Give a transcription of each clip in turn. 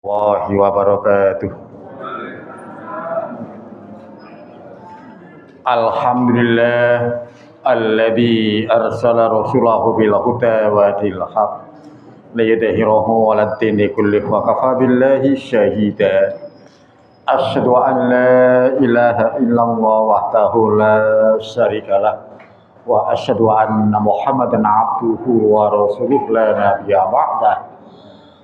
Warahmatullahi wabarakatuh. Alhamdulillah alladzi arsala rasulahu bil huda wa dinil haq liyudhhirahu 'alad dini kullihi wa kafa billahi syahida. Asyhadu an la ilaha illallah wahdahu la syarikalah wa asyhadu anna Muhammadan abduhu wa rasuluhu la nabiyya ba'dah.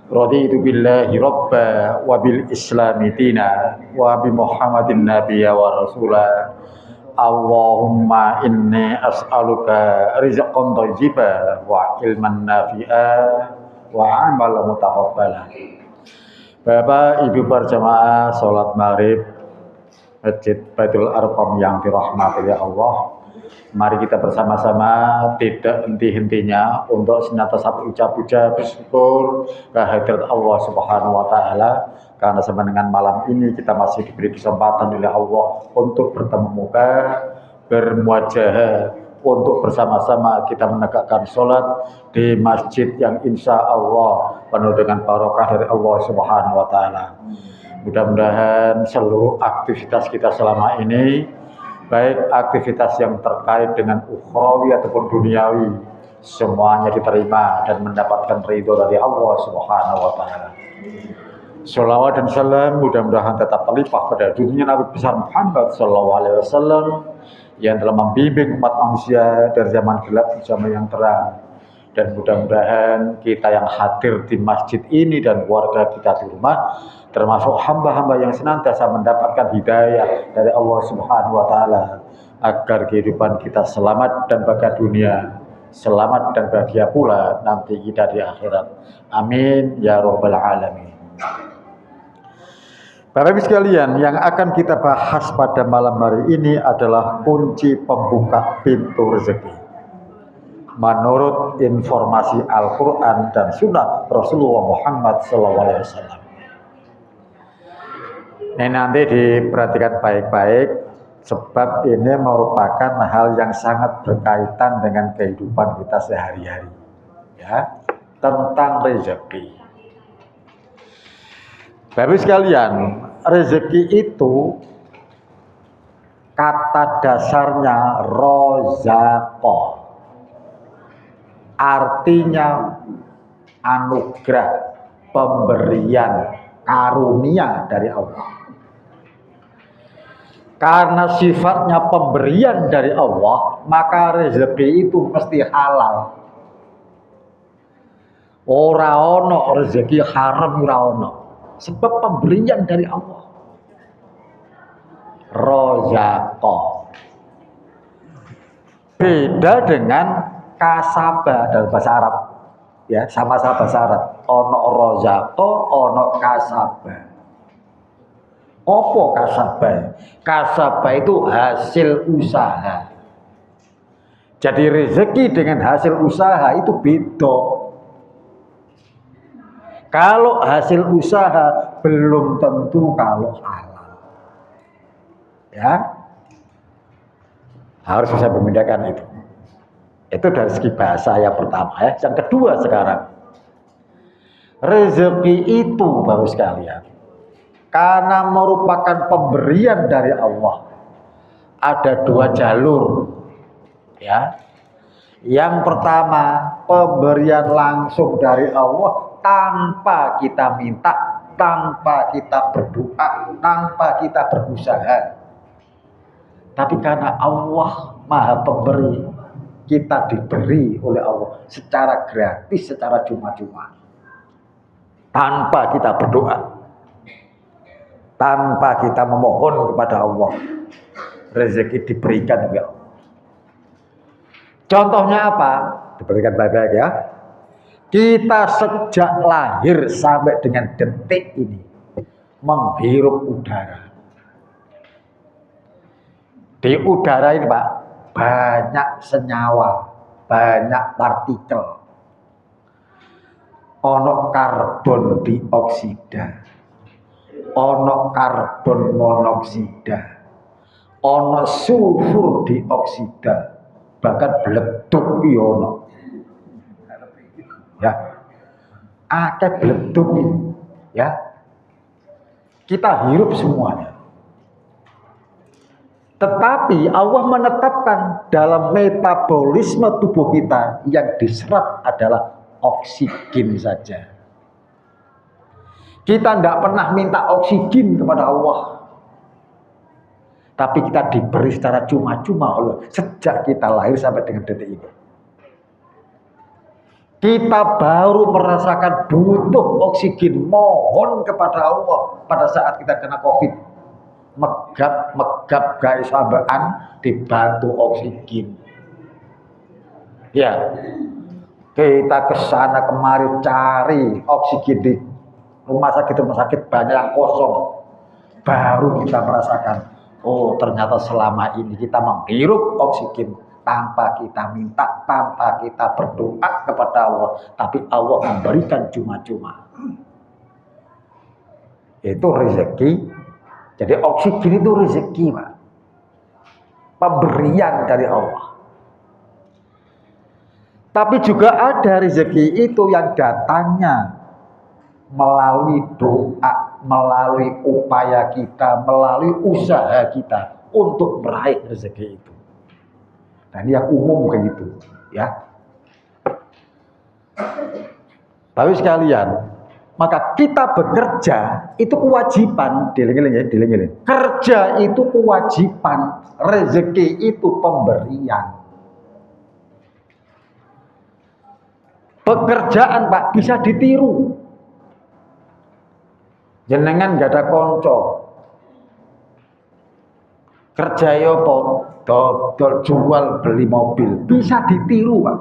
Raditu billahi rabba wa bil islami dina wa bi Muhammadin nabiyya wa rasula. Allahumma inni as'aluka rizqan thayyiban wa ilman nafi'a wa amalan mutaqabbala. Bapak Ibu berjamaah salat maghrib Masjid Baitul Arqam yang dirahmati Allah. Mari kita bersama-sama tidak henti-hentinya untuk senantiasa berucap puja bersyukur kehadirat Allah Subhanahu wa taala karena sama dengan malam ini kita masih diberi kesempatan oleh Allah untuk bertemu muka, bermuajah, untuk bersama-sama kita menegakkan sholat di masjid yang insya Allah penuh dengan barokah dari Allah Subhanahu wa taala. Mudah-mudahan seluruh aktivitas kita selama ini, baik aktivitas yang terkait dengan ukhrawi ataupun duniawi, semuanya diterima dan mendapatkan ridho dari Allah Subhanahu wa taala. Sholawat dan salam mudah-mudahan tetap terlimpah pada junjungan Nabi besar Muhammad sallallahu alaihi wasallam yang telah membimbing umat manusia dari zaman gelap ke zaman yang terang. Dan mudah-mudahan kita yang hadir di masjid ini dan keluarga kita di rumah termasuk hamba-hamba yang senantiasa mendapatkan hidayah dari Allah Subhanahu wa taala agar kehidupan kita selamat dan bahagia dunia, selamat dan bahagia pula nanti kita di akhirat. Amin ya rabbal alamin. Bapak Ibu sekalian, yang akan kita bahas pada malam hari ini adalah kunci pembuka pintu rezeki. Menurut informasi Al-Quran dan Sunnah Rasulullah Muhammad SAW. Ini nanti diperhatikan baik-baik, sebab ini merupakan hal yang sangat berkaitan dengan kehidupan kita sehari-hari, ya, tentang rezeki. Bapak sekalian, rezeki itu kata dasarnya rozaqah, artinya anugerah, pemberian, karunia dari Allah. Karena sifatnya pemberian dari Allah, maka rezeki itu mesti halal. Ora ono rezeki haram, ora ono. Sebab pemberian dari Allah. Rozaqah. Beda dengan kasaba dalam bahasa Arab, ya, sama-sama bahasa Arab. Ono rozaqah, ono kasaba. Apa kasaba? Kasaba itu hasil usaha. Jadi rezeki dengan hasil usaha itu beda. Kalau hasil usaha belum tentu kalau halal, ya, harus bisa membedakan itu. Itu dari segi bahasa yang pertama, ya. Yang kedua sekarang, rezeki itu baru sekalian, karena merupakan pemberian dari Allah, ada dua jalur, ya. Yang pertama, pemberian langsung dari Allah tanpa kita minta, tanpa kita berdoa, tanpa kita berusaha. Tapi karena Allah Maha Pemberi, kita diberi oleh Allah secara gratis, secara cuma-cuma, tanpa kita berdoa, tanpa kita memohon kepada Allah, rezeki diberikan oleh Allah. Contohnya apa? Diberikan baik-baik, ya. Kita sejak lahir sampai dengan detik ini menghirup udara. Di udara ini, Pak, banyak senyawa, banyak partikel. Ono karbon dioksida, ono karbon monoksida, ono sulfur dioksida, bahkan bleduk ono. Ya, akeh bleduk ini, ya. Kita hirup semuanya. Tetapi Allah menetapkan dalam metabolisme tubuh kita yang diserap adalah oksigen saja. Kita tidak pernah minta oksigen kepada Allah. Tapi kita diberi secara cuma-cuma Allah sejak kita lahir sampai dengan detik ini. Kita baru merasakan butuh oksigen, mohon kepada Allah pada saat kita kena COVID. Megap guys sampean dibantu oksigen. Ya, kita kesana kemari cari oksigen di rumah sakit banyak yang kosong. Baru kita merasakan, oh ternyata selama ini kita menghirup oksigen tanpa kita minta, tanpa kita berdoa kepada Allah, tapi Allah memberikan cuma-cuma. Itu rezeki. Jadi oksigen itu rezeki, Pak. Pemberian dari Allah. Tapi juga ada rezeki itu yang datangnya melalui doa, melalui upaya kita, melalui usaha kita untuk meraih rezeki itu. Nah, ini yang umum kayak gitu, ya. Tapi sekalian, maka kita bekerja itu kewajiban, dieling-eling. Kerja itu kewajiban, rezeki itu pemberian. Pekerjaan, Pak, bisa ditiru. Jenengan gak ada konco. Kerja yo dodol jual beli mobil, bisa ditiru, Pak.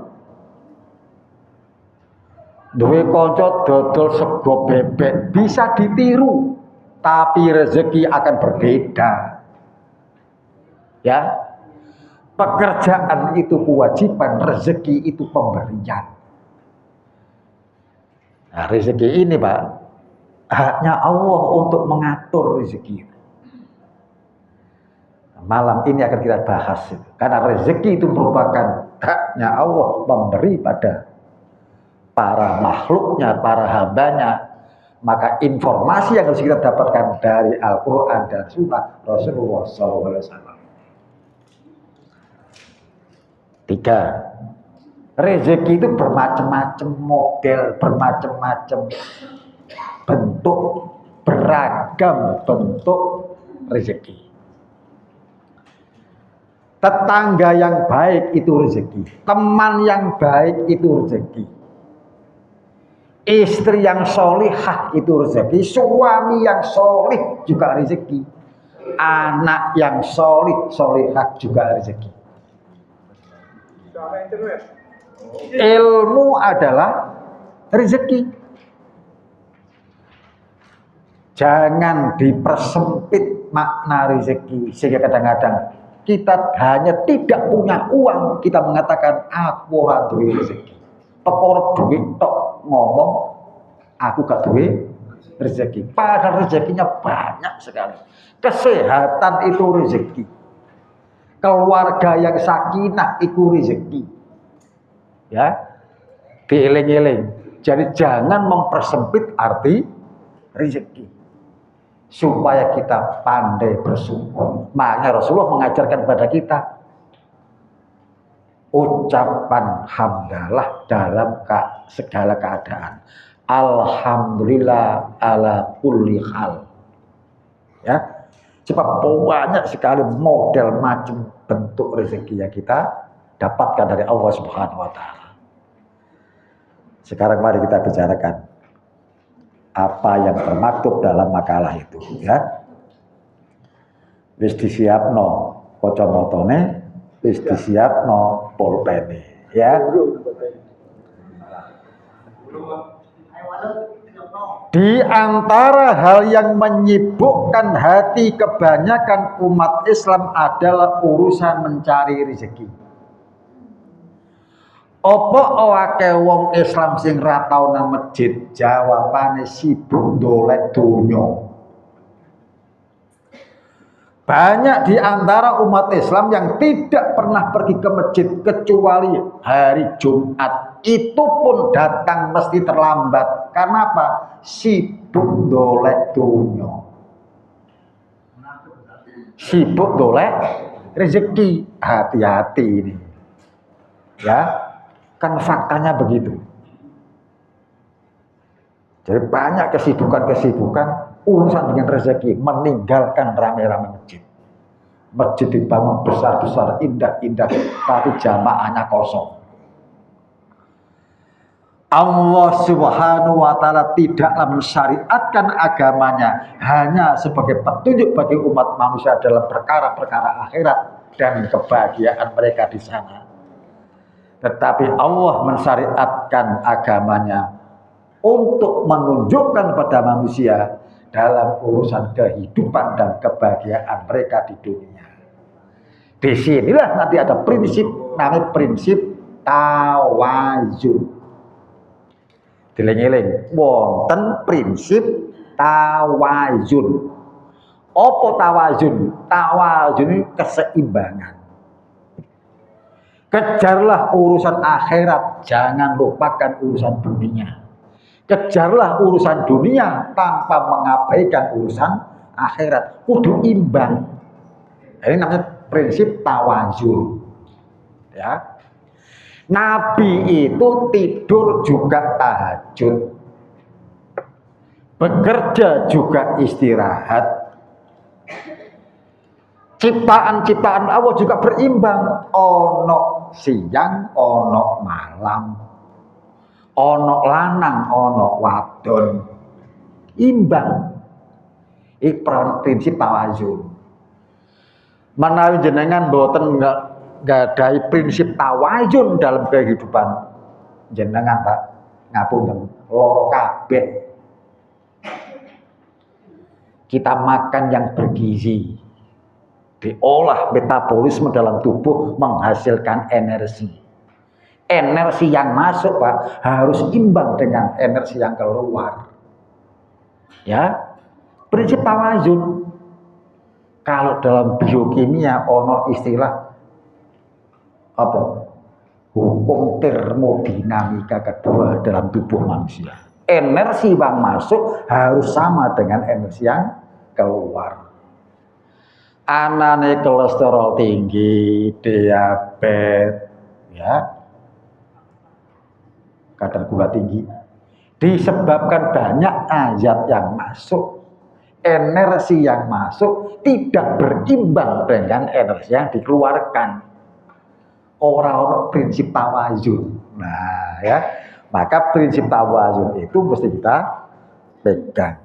Duwe konco dodol sego bebek, bisa ditiru, tapi rezeki akan berbeda. Ya, pekerjaan itu kewajiban, rezeki itu pemberian. Nah, rezeki ini, Pak, haknya Allah untuk mengatur rezeki. Malam ini akan kita bahas, karena rezeki itu merupakan haknya Allah memberi pada para makhluknya, para hambanya. Maka informasi yang harus kita dapatkan dari Al-Quran dan Sunnah Rasulullah SAW. 3. Rezeki itu bermacam-macam model, bermacam-macam bentuk, beragam bentuk rezeki. Tetangga yang baik itu rezeki, teman yang baik itu rezeki, istri yang solihah itu rezeki, suami yang solih juga rezeki, anak yang solihah juga rezeki. Ilmu adalah rezeki. Jangan dipersempit makna rezeki sehingga kadang-kadang kita hanya tidak punya uang, kita mengatakan aku ora duwe rezeki. Perkara duit tok ngomong aku gak duwe rezeki. Padahal rezekinya banyak sekali. Kesehatan itu rezeki. Keluarga yang sakinah itu rezeki. Ya. Dieling-eling. Jadi jangan mempersempit arti rezeki. Supaya kita pandai bersyukur. Makanya Rasulullah mengajarkan kepada kita ucapan hamdalah dalam segala keadaan. Alhamdulillah ala kulli hal. Ya. Sebab banyak sekali model macam bentuk rezeki yang kita dapatkan dari Allah Subhanahu wa taala. Sekarang mari kita bicarakan apa yang termaktub dalam makalah itu, ya. Wis disiapno kacamotone, wis disiapno pulpene, ya. Di antara hal yang menyibukkan hati kebanyakan umat Islam adalah urusan mencari rezeki. Apa akeh wong Islam sing ra tau nang masjid? Jawabane sibuk ndolek donya. Banyak di antara umat Islam yang tidak pernah pergi ke masjid kecuali hari Jumat. Itu pun datang mesti terlambat. Karena apa? Sibuk ndolek donya. sibuk golek rezeki. Hati-hati ini. Ya, kan faktanya begitu. Jadi banyak kesibukan-kesibukan urusan dengan rezeki, meninggalkan rame-rame masjid. Masjid dibangun besar-besar, indah-indah, tapi jamaahnya kosong. Allah Subhanahu wa Ta'ala tidaklah mensyariatkan agamanya hanya sebagai petunjuk bagi umat manusia dalam perkara-perkara akhirat dan kebahagiaan mereka di sana. Tetapi Allah mensyariatkan agamanya untuk menunjukkan pada manusia dalam urusan kehidupan dan kebahagiaan mereka di dunia. Di sinilah nanti ada prinsip, namanya prinsip tawazun. Diling-iling, wonten prinsip tawazun. Apa tawazun? Tawazun ini keseimbangan. Kejarlah urusan akhirat, jangan lupakan urusan dunia. Kejarlah urusan dunia tanpa mengabaikan urusan akhirat. Kudu imbang. Ini namanya prinsip tawazun. Ya. Nabi itu tidur juga tahajud, bekerja juga istirahat. Ciptaan-ciptaan Allah juga berimbang. Ono siang, ono malam, ono lanang, ono wadon. Imbang. Iki prinsip tawazun. Menawi jenengan boten nggadahi prinsip tawazun dalam kehidupan jenengan, Pak, ngapunten, loro kabeh. Kita makan yang bergizi, diolah metabolisme dalam tubuh menghasilkan energi. Energi yang masuk, Pak, harus imbang dengan energi yang keluar. Ya, prinsip tawazun. Kalau dalam biokimia ono istilah apa? Hukum termodinamika kedua dalam tubuh manusia. Energi yang masuk harus sama dengan energi yang keluar. Anane kolesterol tinggi, diabetes, ya, kadar gula tinggi, disebabkan banyak azab yang masuk. Energi yang masuk tidak berimbang dengan energi yang dikeluarkan. Orang-orang prinsip tawazun. Nah, ya, maka prinsip tawazun itu mesti kita pegang.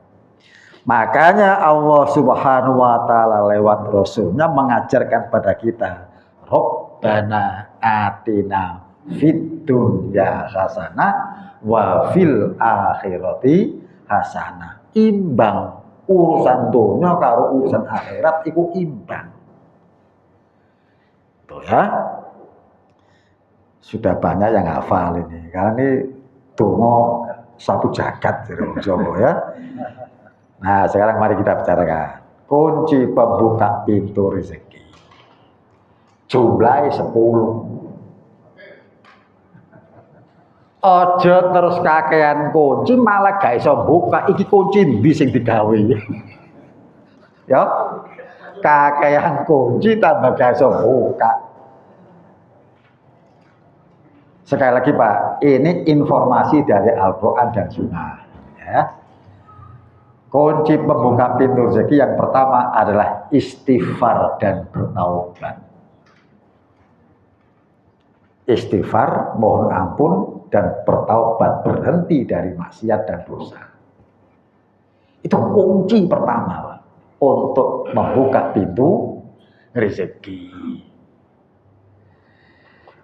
Makanya Allah Subhanahu wa Ta'ala lewat Rasulnya mengajarkan pada kita, Rabbana atina fid dunya hasanah wa fil akhirati hasanah. Imbang urusan dunia karo urusan akhirat itu imbang. Tuh ya. Sudah banyak yang hafal ini, karena ini donga satu jagat ya. Nah, sekarang mari kita bicarakan kunci pembuka pintu rezeki. Jumlahnya 10. Ojo terus kakean kunci malah gak iso buka. Iki kunci ndi sing digawe. Ya. Kakean kunci tambah gak iso buka. Sekali lagi, Pak, ini informasi dari Al-Quran dan Sunnah. Ya. Kunci pembuka pintu rezeki yang pertama adalah istighfar dan bertaubat. Istighfar, mohon ampun, dan bertaubat, berhenti dari maksiat dan dosa. Itu kunci pertama, Pak, untuk membuka pintu rezeki.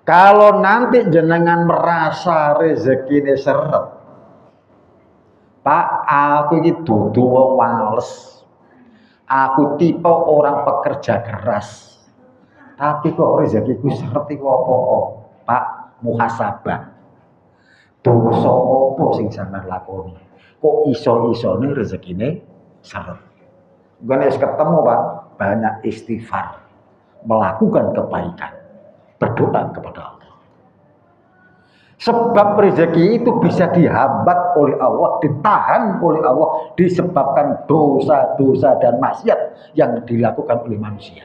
Kalau nanti jenengan merasa rezeki ini seret, Pak, aku ini dudu wong wales, aku tipe orang pekerja keras, tapi kok rezekiku seret iku apa? Pak, muhasabah. Dosa apa sing sampeyan lakoni? Kok iso-isone rezekine seret? Bukan wis ketemu, Pak, banyak istighfar, melakukan kebaikan. Berdoa kepada Allah. Sebab rezeki itu bisa dihambat oleh Allah, ditahan oleh Allah, disebabkan dosa-dosa dan maksiat yang dilakukan oleh manusia.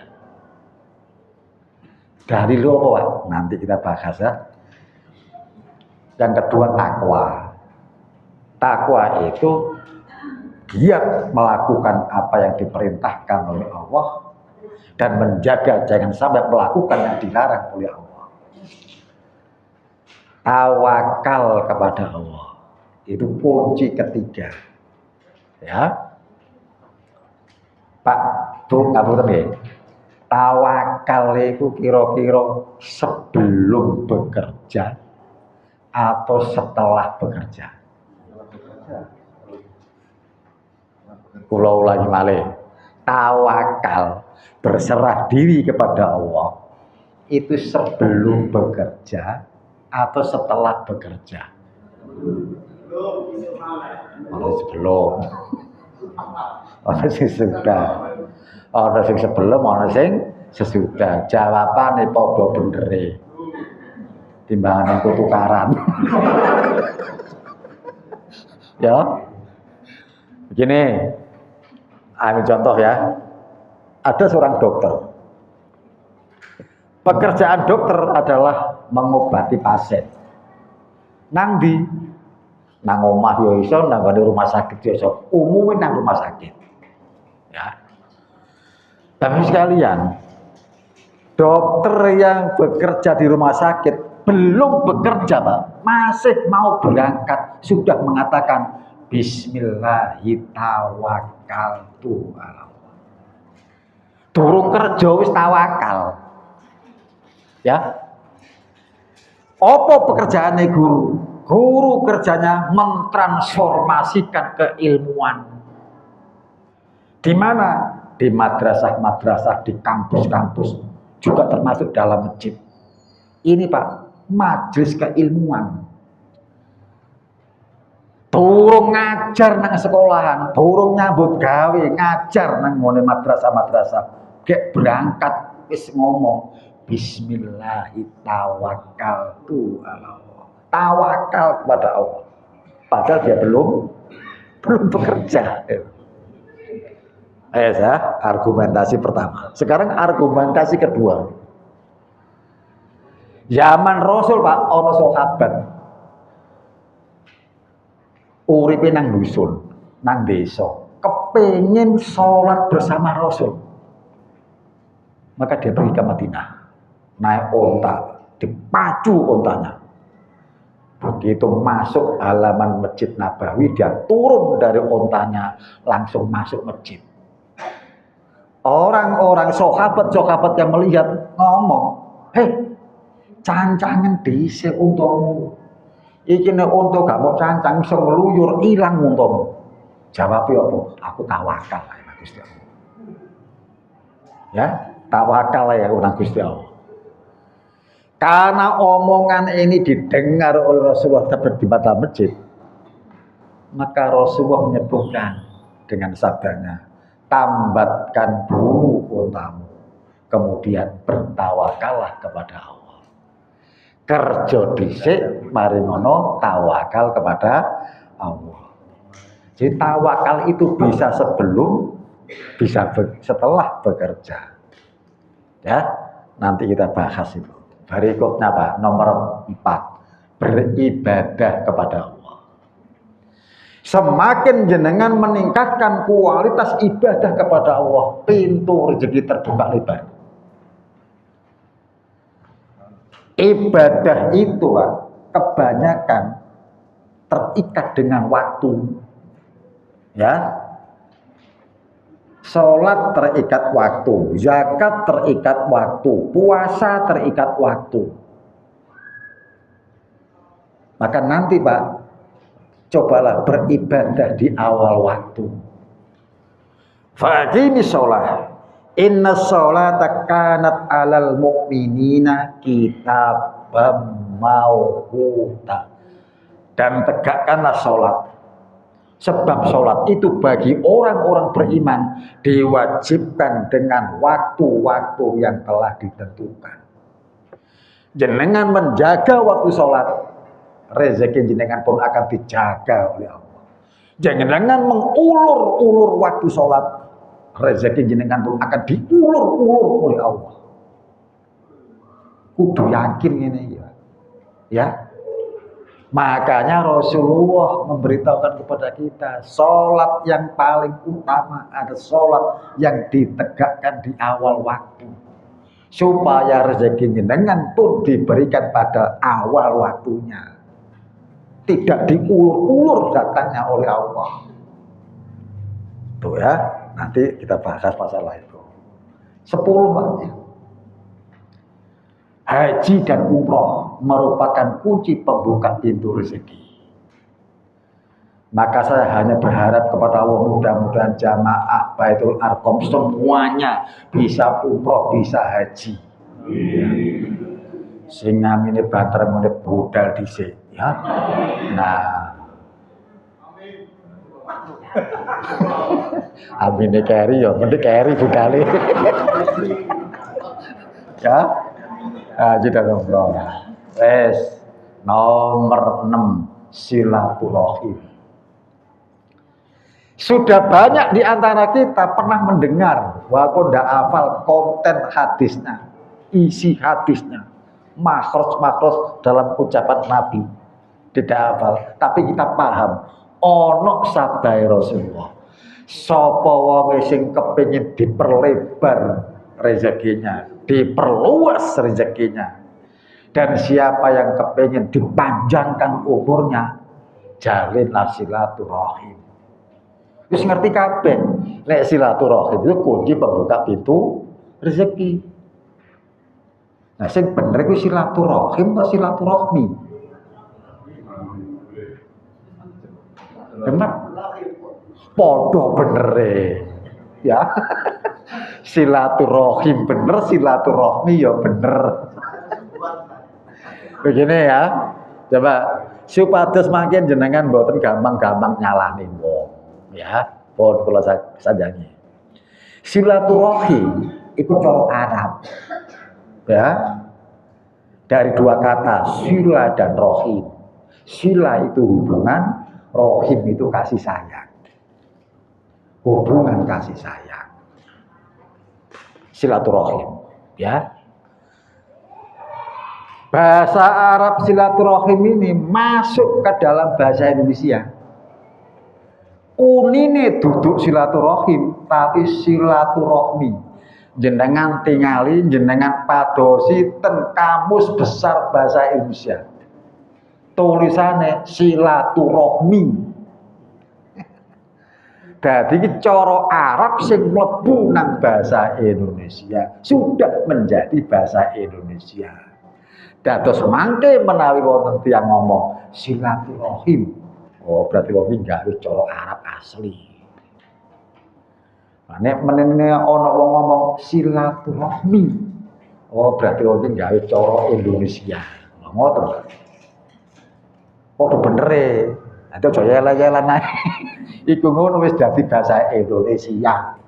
Dari luar, nanti kita bahas ya. Yang kedua, takwa. Takwa itu giat melakukan apa yang diperintahkan oleh Allah dan menjaga jangan sampai melakukan yang dilarang oleh Allah. Tawakal kepada Allah itu kunci ketiga, ya Pak Bu ngapunten nggih. Tawakal itu kira-kira sebelum bekerja atau setelah bekerja. Kula ulangi malih. Tawakal, berserah diri kepada Allah itu sebelum bekerja atau setelah bekerja? Sebelum. Ono sing sudah. Ono sing sebelum, ono sing sesudah. Jawabane padha benere. Timbangan kutukaran. Ya. Begini. Ambil contoh ya. Ada seorang dokter. Pekerjaan dokter adalah mengobati pasien. Nang di nang omah yo iso, nang rumah sakit yo iso. Umume nang rumah sakit. Ya. Tapi sekalian, dokter yang bekerja di rumah sakit belum bekerja, Pak, masih mau berangkat sudah mengatakan Bismillahirrahmanirrahim. Durung kerja wis tawakal. Ya. Apa pekerjaannya guru? Guru kerjanya mentransformasikan keilmuan. Di mana? Di madrasah-madrasah, di kampus-kampus, juga termasuk dalam masjid. Ini Pak, majelis keilmuan. Durung ngajar nang sekolahan, durung nyambut gawe, ngajar nang ngene madrasah-madrasah. Gek berangkat wis ngomong Bismillahirrahmanirrahim. Tawakal kepada Allah. Padahal dia belum bekerja. Ya, argumentasi pertama. Sekarang argumentasi kedua. Zaman Rasul Pak, ono sahabat uripe nang dusun, nang desa, kepengin sholat bersama Rasul. Maka dia pergi ke Madinah, naik onta, dipacu ontanya. Begitu masuk halaman Masjid Nabawi, dia turun dari ontanya, langsung masuk masjid. Orang-orang sahabat-sahabat yang melihat ngomong, "Hei, cancangan dhisik untamu. Iki nek unta gak mau cancang iso ngluyur ilang untamu." Jawabnya apa? Aku tawakal ya Gusti Allah. Ya, tawakal ya Gusti Allah. Karena omongan ini didengar oleh Rasulullah di mata masjid, maka Rasulullah menyebutkan dengan sabdanya, tambatkan dulu untamu, kemudian bertawakallah kepada Allah. Kerja dhisik, mari ngono tawakal kepada Allah. Jadi tawakal itu bisa sebelum, bisa setelah bekerja. Ya, nanti kita bahas itu. Berikutnya Pak, nomor 4, beribadah kepada Allah. Semakin jenengan meningkatkan kualitas ibadah kepada Allah, pintu rezeki terbuka lebar. Ibadah itu Pak, kebanyakan terikat dengan waktu. Ya. Sholat terikat waktu, zakat terikat waktu, puasa terikat waktu. Maka nanti Pak, cobalah beribadah di awal waktu. Faqimi sholat, inna sholata kanat alal mu'minina kitabam mawquta. Dan tegakkanlah sholat. Sebab sholat itu bagi orang-orang beriman diwajibkan dengan waktu-waktu yang telah ditentukan. Jenengan menjaga waktu sholat, rezeki jenengan pun akan dijaga oleh Allah. Jenengan mengulur-ulur waktu sholat, rezeki jenengan pun akan diulur-ulur oleh Allah. Kudu yakin ini ya. Ya. Makanya Rasulullah memberitahukan kepada kita, sholat yang paling utama adalah sholat yang ditegakkan di awal waktu. Supaya rezeki jenengan pun diberikan pada awal waktunya. Tidak diulur-ulur datangnya oleh Allah. Tuh ya, nanti kita bahas masalah itu. 10 maknya. Haji dan umroh merupakan kunci pembuka pintu rezeki. Maka saya hanya berharap kepada Allah, mudah-mudahan jamaah Baitul Arqam semuanya bisa umroh, bisa haji. Sing ngamine banter ngene budal dhisik ya. Nah. Amine keri ya, mending keri budale. Ya. Haji dan umroh. Nomor 6, silaturahim. Sudah banyak di antara kita pernah mendengar, walaupun tidak hafal konten hadisnya, isi hadisnya, makros dalam ucapan Nabi, tidak hafal, tapi kita paham. Ono sabdae Rasulullah, sapa wong sing kepengin diperlebar rezekinya, diperluas rezekinya, dan siapa yang kepengin dipanjangkan umurnya, jalinlah silaturahim. Wis ngerti kabeh, nek silaturahim itu kunci pembuka pintu rezeki. Nah, sing bener iku silaturahim atau silaturahmi? Bener? Podo benere. Ya. Silaturahim bener, silaturahmi ya bener. Begini ya. Coba supados mangken jenengan mboten gampang-gampang nyalahne wong. Ya, pun kula sajane. Silaturahim itu cara Arab. Ya. Dari 2 kata, sila dan rohim. Sila itu hubungan, rohim itu kasih sayang. Hubungan kasih sayang. Silaturahim, ya. Bahasa Arab silaturahim ini masuk ke dalam bahasa Indonesia. Unine duduk silaturahim, tapi silaturahmi. Jenengan tingali, jenengan padosi ten Kamus Besar Bahasa Indonesia. Tulisannya silaturahmi. Dadi iki cara Arab sing mlebu nang bahasa Indonesia sudah menjadi bahasa Indonesia. Dados mangke menawi wonten tiyang ngomong silaturahim, oh berarti wong iki gawe cara Arab asli. Nek menene ana wong ngomong silaturahmi, oh berarti wong iki gawe cara Indonesia. Ngoten. Padha bener e. Ate aja yela-yelan ae. Iku ngono wis dadi bahasa Indonesia.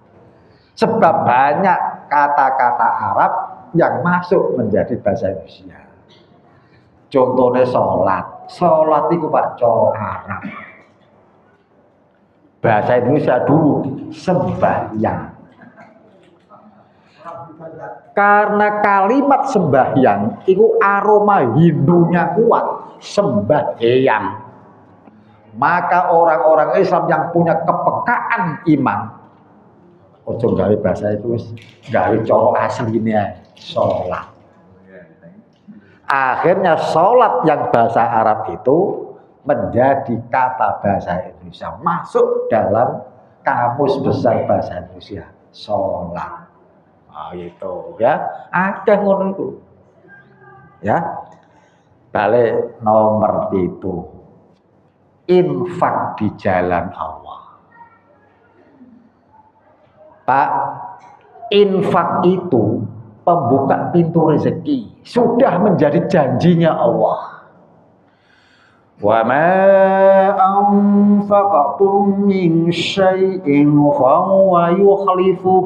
Sebab banyak kata-kata Arab yang masuk menjadi bahasa Indonesia. Contohnya sholat. Sholat itu Pak cara Arab. Bahasa Indonesia dulu sembahyang. Karena kalimat sembahyang itu aroma Hindunya kuat, sembahyang. Maka orang-orang Islam yang punya kepekaan iman, ojo gawe bahasa itu gawe cara asline sholat. Akhirnya sholat yang bahasa Arab itu menjadi kata bahasa Indonesia, masuk dalam Kamus Besar Bahasa Indonesia, sholat. Nah, itu ya, ada ngono itu. Ya, balik nomor itu, infak di jalan Allah. Pak, infak itu pembuka pintu rezeki, sudah menjadi janjinya Allah. Wa ma anfaqtum min syai'in fa huwa yukhlifuh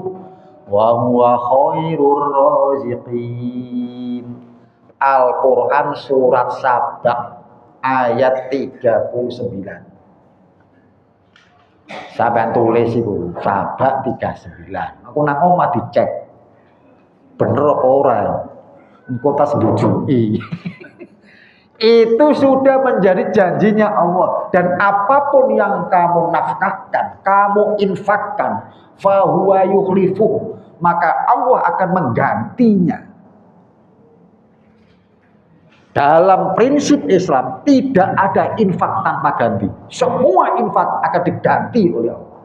wa huwa khairur raziqin. Al-Qur'an surat Sabah ayat 39. Sampeyan tulis iku, Sabak 39. Aku nang omah dicek. Bener apa ora? Engko tas bujui. Itu sudah menjadi janjinya Allah, dan apapun yang kamu nafkahkan, kamu infakkan, fahuwa yukhlifuh, maka Allah akan menggantinya. Dalam prinsip Islam tidak ada infak tanpa ganti. Semua infak akan diganti oleh Allah.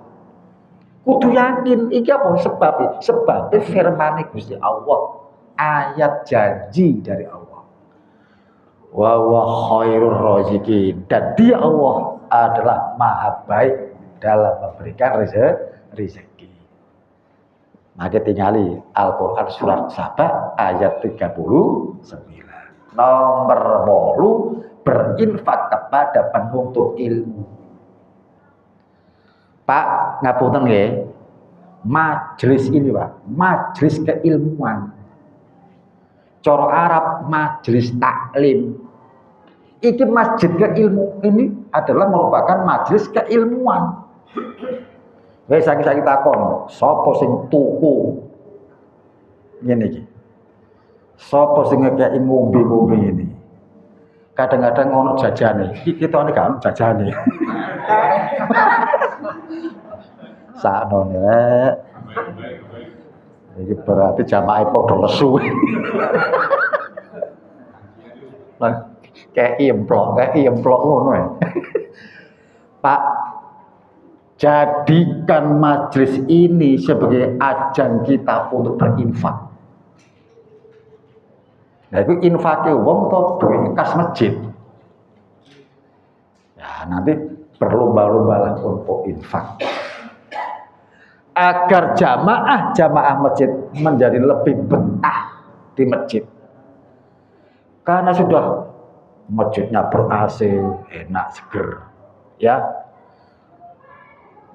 Kudu yakin iki apa sebab firman Gusti Allah, ayat janji dari Allah. Wa huwa khairur raziqin, dan Dia Allah adalah maha baik dalam memberikan rezeki. Maka tingali Al-Qur'an surat Saba ayat 39. Nomor 8, berinfak kepada penuntut ilmu. Pak, ngapunten nggih. Majelis ini, Pak, majelis keilmuan. Cara Arab majelis taklim. Iki masjid keilmu ini adalah merupakan majelis keilmuan. Wes saiki takon, sapa sing tuku ngene iki? Sapa sing ngekeki ngombe-ngombe ini? Kadang-kadang ono jajane. Iki ketone gak ono jajane. Saknone rek. Iki berarti jamaah padha lesu. Kayak implok ngono ya. Pak, jadikan majelis ini sebagai ajang kita untuk berinfak. Nah, itu infaknya wong atau duit kas masjid. Ya, nanti berlomba-lomba lah untuk infak. Agar jamaah masjid menjadi lebih betah di masjid. Karena sudah masjidnya ber-AC, enak, seger. Ya.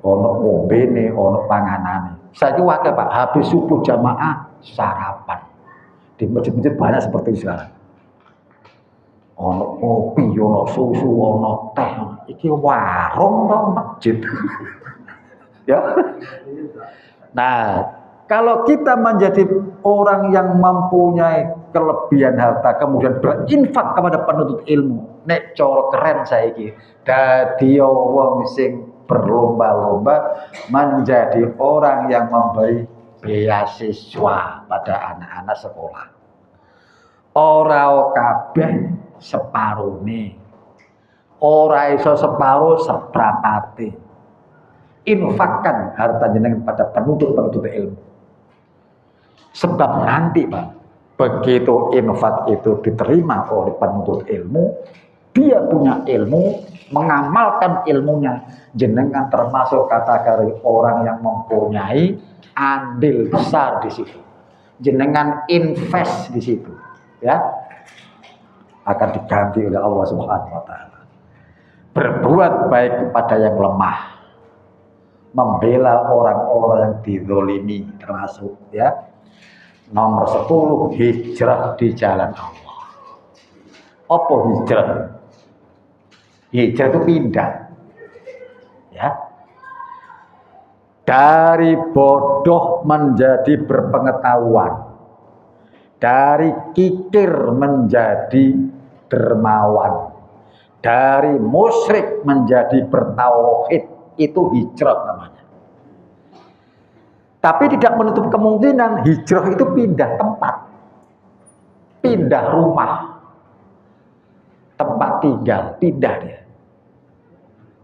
Ono ngombene, ono panganane. Saiki wae Pak, habis subuh jamaah sarapan. Di masjid-masjid banyak seperti itu sekarang. Ono kopi, ono susu, ono teh. Iki warung atau masjid. Ya. Nah, kalau kita menjadi orang yang mempunyai kelebihan harta kemudian berinfak kepada penuntut ilmu, nek cara keren saiki dadi wong sing berlomba-lomba menjadi orang yang memberi beasiswa pada anak-anak sekolah. Ora kabeh separone. Ora iso separuh seprapate. Infakkan harta jenengan pada penuntut ilmu. Sebab nanti Pak, begitu infak itu diterima oleh penuntut ilmu, dia punya ilmu, mengamalkan ilmunya, jenengan termasuk kategori orang yang mempunyai andil besar di situ. Jenengan invest di situ, ya, akan diganti oleh Allah Subhanahu wa taala. Berbuat baik kepada yang lemah, membela orang-orang yang dizalimi, termasuk ya. Nomor 10, hijrah di jalan Allah. Apa hijrah? Hijrah itu pindah. Ya. Dari bodoh menjadi berpengetahuan. Dari kikir menjadi dermawan. Dari musyrik menjadi bertauhid. Itu hijrah namanya. Tapi tidak menutup kemungkinan hijrah itu pindah tempat. Pindah rumah. Tempat tinggal, pindah dia.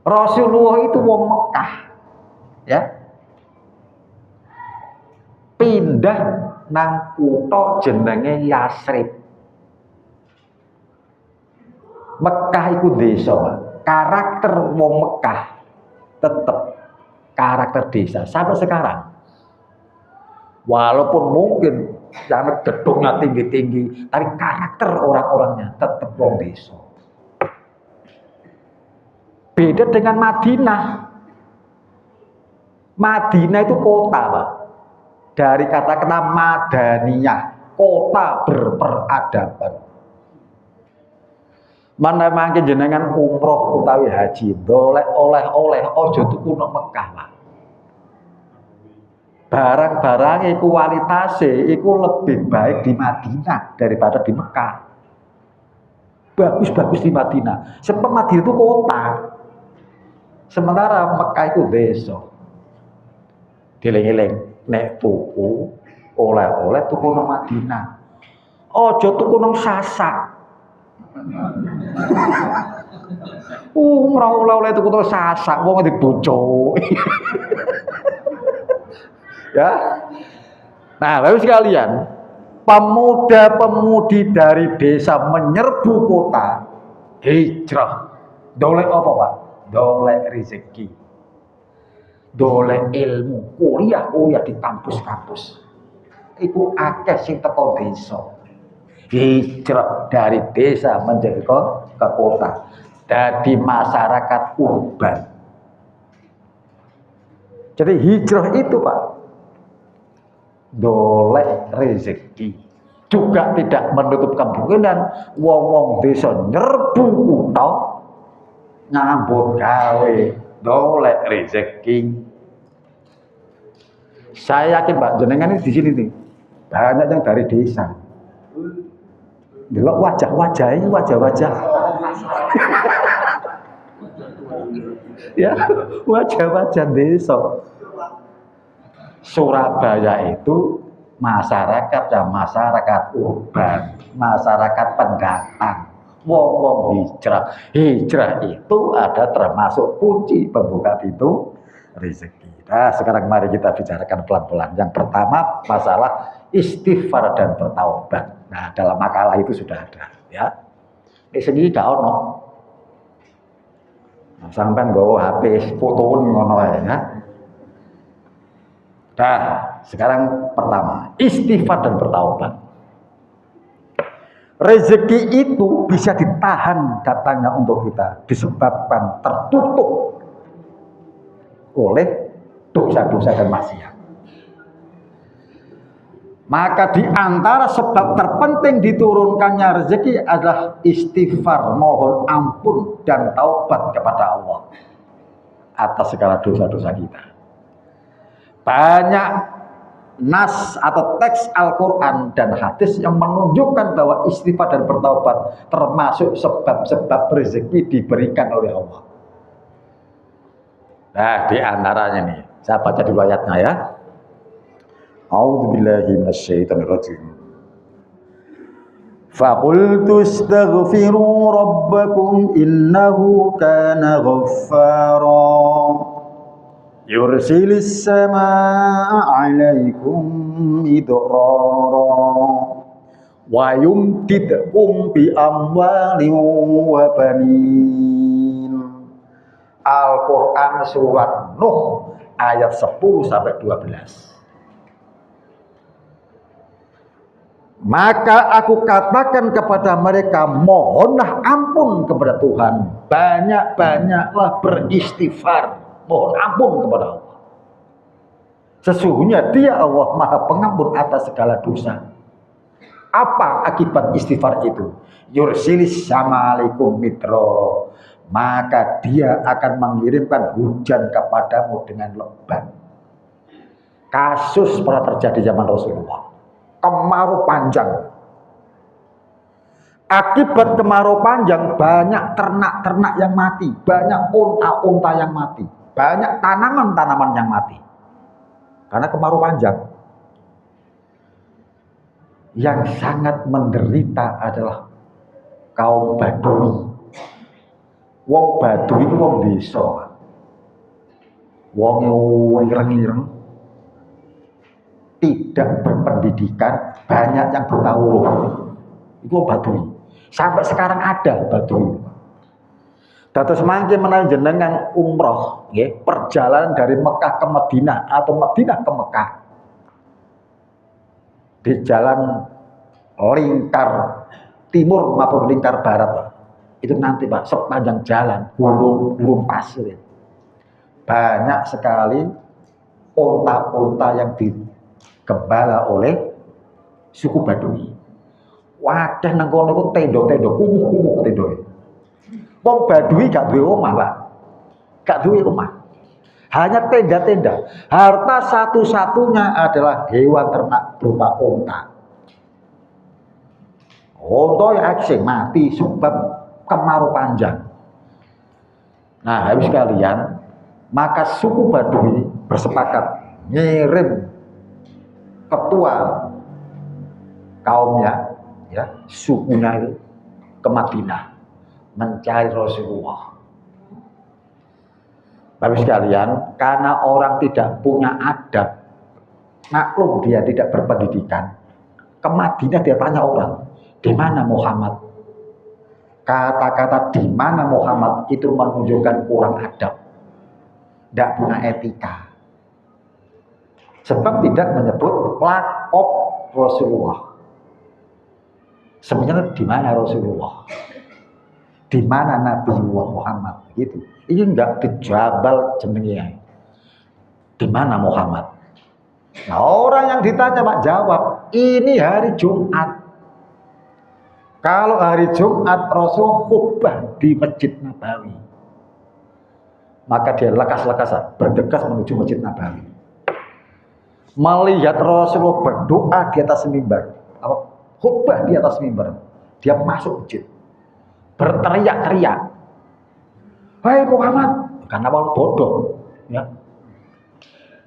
Rasulullah itu wong Mekah. Ya. Pindah nang kutha jenenge Yasrib. Mekah itu desa. Karakter wong Mekah tetap karakter desa sampai sekarang. Walaupun mungkin jangan gedungnya tinggi-tinggi, tapi karakter orang-orangnya tetap wong desa. Beda dengan Madinah. Madinah itu kota, Pak. Dari kata-kata Madaniyah, kota berperadaban. Mana mangke jenengan umroh utawi haji, dolek oleh-oleh aja tuku nang Mekah, Pak. Barang-barang kualitasnya iku lebih baik di Madinah daripada di Mekah. Bagus-bagus di Madinah. Sebab Madinah itu kota. Sementara Mekah itu desa. Dieling-eling nek tuku oleh-oleh tuku nang Madinah. Aja tuku nang Sasak. Ora oleh-oleh tuku nang Sasak wong dibojo. Ya. Nah, Bapak sekalian, pemuda-pemudi dari desa menyerbu kota, hijrah. Dolek apa, Pak? Dolek rezeki. Dolek ilmu, kuliah di kampus-kampus. Iku akeh sing teko desa. Hijrah dari desa menjadi ke kota. Dari masyarakat urban. Jadi hijrah itu, Pak, dolek rezeki. Juga tidak menutup kemungkinan wong-wong desa nyerbu kutha nyambut gawe dolek rezeki. Saya yakin Pak jenengan ini di sini nih banyak yang dari desa. Delok wajah-wajah ini wajah-wajah. Ya, wajah-wajah desa. Surabaya itu masyarakat urban, masyarakat pendatang, wong-wong hijrah. Hijrah itu ada termasuk kunci pembuka pintu rezeki. Nah, sekarang mari kita bicarakan pelan-pelan. Yang pertama masalah istighfar dan bertaubat. Nah, dalam makalah itu sudah ada, ya. Segi gak ono. Nah, sampean nggawa HP fotoun ngono ya. Nah, sekarang pertama, istighfar dan bertaubat. Rezeki itu bisa ditahan datangnya untuk kita disebabkan tertutup oleh dosa-dosa dan maksiat. Maka di antara sebab terpenting diturunkannya rezeki adalah istighfar, mohon ampun dan taubat kepada Allah atas segala dosa-dosa kita. Banyak nas atau teks Al-Quran dan hadis yang menunjukkan bahwa istighfar dan bertaubat termasuk sebab-sebab rezeki diberikan oleh Allah. Nah, di antaranya nih, saya baca dulu ayatnya ya. A'udzubillahi minasyaitonirrajim. Faqultu astaghfiru rabbakum innahu kana ghaffara. Yursilis samaa 'alaikum midrara wa yumdidkum bi amwalin wa banin. Al-Qur'an surat Nuh ayat 10 sampai 12. Maka aku katakan kepada mereka, mohonlah ampun kepada Tuhan, banyak-banyaklah beristighfar, mohon ampun kepada Allah. Sesungguhnya Dia Allah Maha Pengampun atas segala dosa. Apa akibat istighfar itu? Yursilis sama alaikum mitro, maka Dia akan mengirimkan hujan kepadamu dengan lebat. Kasus pernah terjadi zaman Rasulullah. Kemarau panjang. Akibat kemarau panjang banyak ternak-ternak yang mati, banyak unta-unta yang mati, banyak tanaman-tanaman yang mati. Karena kemarau panjang. Yang sangat menderita adalah kaum Badui. Wong Badui itu wong desa. Wong ireng-ireng, tidak berpendidikan, banyak yang bertawuruh. Itu Badui. Sampai sekarang ada Badui. Dados mangke menawi jenengan umroh, nggih, perjalanan dari Mekah ke Madinah atau Madinah ke Mekah. Di jalan lingkar timur maupun lingkar barat, itu nanti Pak, sepanjang jalan gurun pasir. Banyak sekali unta-unta yang digembala oleh suku Badui. Wakeh nang kono iku tenda-tenda, kumuh-kumuh tenda. Wong Baduy gak duwe omah, Pak. Gak duwe omah. Hanya tenda-tenda. Harta satu-satunya adalah hewan ternak berupa unta. Unta ya eksing mati sebab kemarau panjang. Nah, habis kalian, maka suku Baduy bersepakat ngirim ketua kaumnya, ya, sukunya itu ke Madinah mencari Rasulullah. Bapak sekalian, karena orang tidak punya adab, maklum dia tidak berpendidikan, ke Madinah dia tanya orang, di mana Muhammad? Kata-kata di mana Muhammad itu menunjukkan kurang adab, tidak punya etika. Sebab tidak menyebut lakop Rasulullah. Sebenarnya di mana Rasulullah? Di mana Nabi Muhammad? Gitu. Ini enggak dijabal jenengnya. Di mana Muhammad? Nah, orang yang ditanya Pak jawab, ini hari Jumat. Kalau hari Jumat Rasul khutbah di Masjid Nabawi, maka dia lekas-lekas bergegas menuju Masjid Nabawi. Melihat Rasulullah berdoa di atas mimbar, khutbah di atas mimbar, dia masuk masjid, berteriak-teriak, "Hai Muhammad," karena awal bodoh, ya,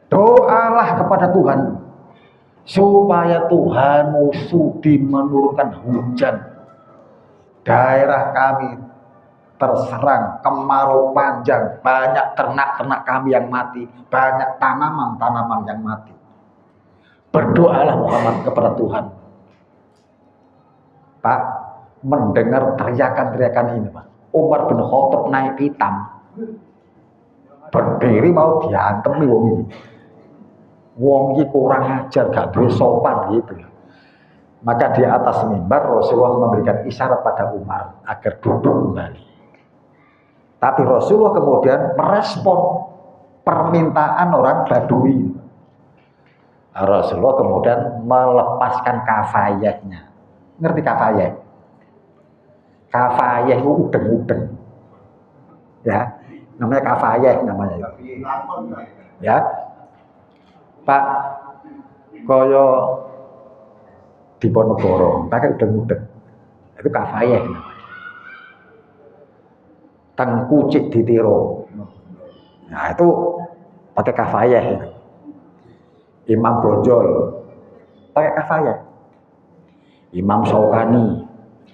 doalah kepada Tuhan supaya Tuhanmu sudi menurunkan hujan. Daerah kami terserang kemarau panjang, banyak ternak-ternak kami yang mati, banyak tanaman-tanaman yang mati. Berdoalah Muhammad kepada Tuhan. Pak, mendengar teriakan-teriakan ini, Pak, Umar bin Khattab naik pitam, berdiri mau diantemi wong ini. Wong iki kurang ajar, gak duwe sopan gitu. Maka di atas mimbar Rasulullah memberikan isyarat pada Umar agar duduk kembali. Tapi Rasulullah kemudian merespon permintaan orang Baduy. Rasulullah kemudian melepaskan kafayahnya. Ngerti kafayah? Kafayah itu udeng-udeng. Ya, namanya kafayah namanya. Ya. Pak, koyo di Ponorogo pakai udeng-udeng. Itu kafayah namanya. Tengkucik ditiro. Nah, itu pakai kafayah itu. Imam Bonjol pakai kafayah. Imam Syaukani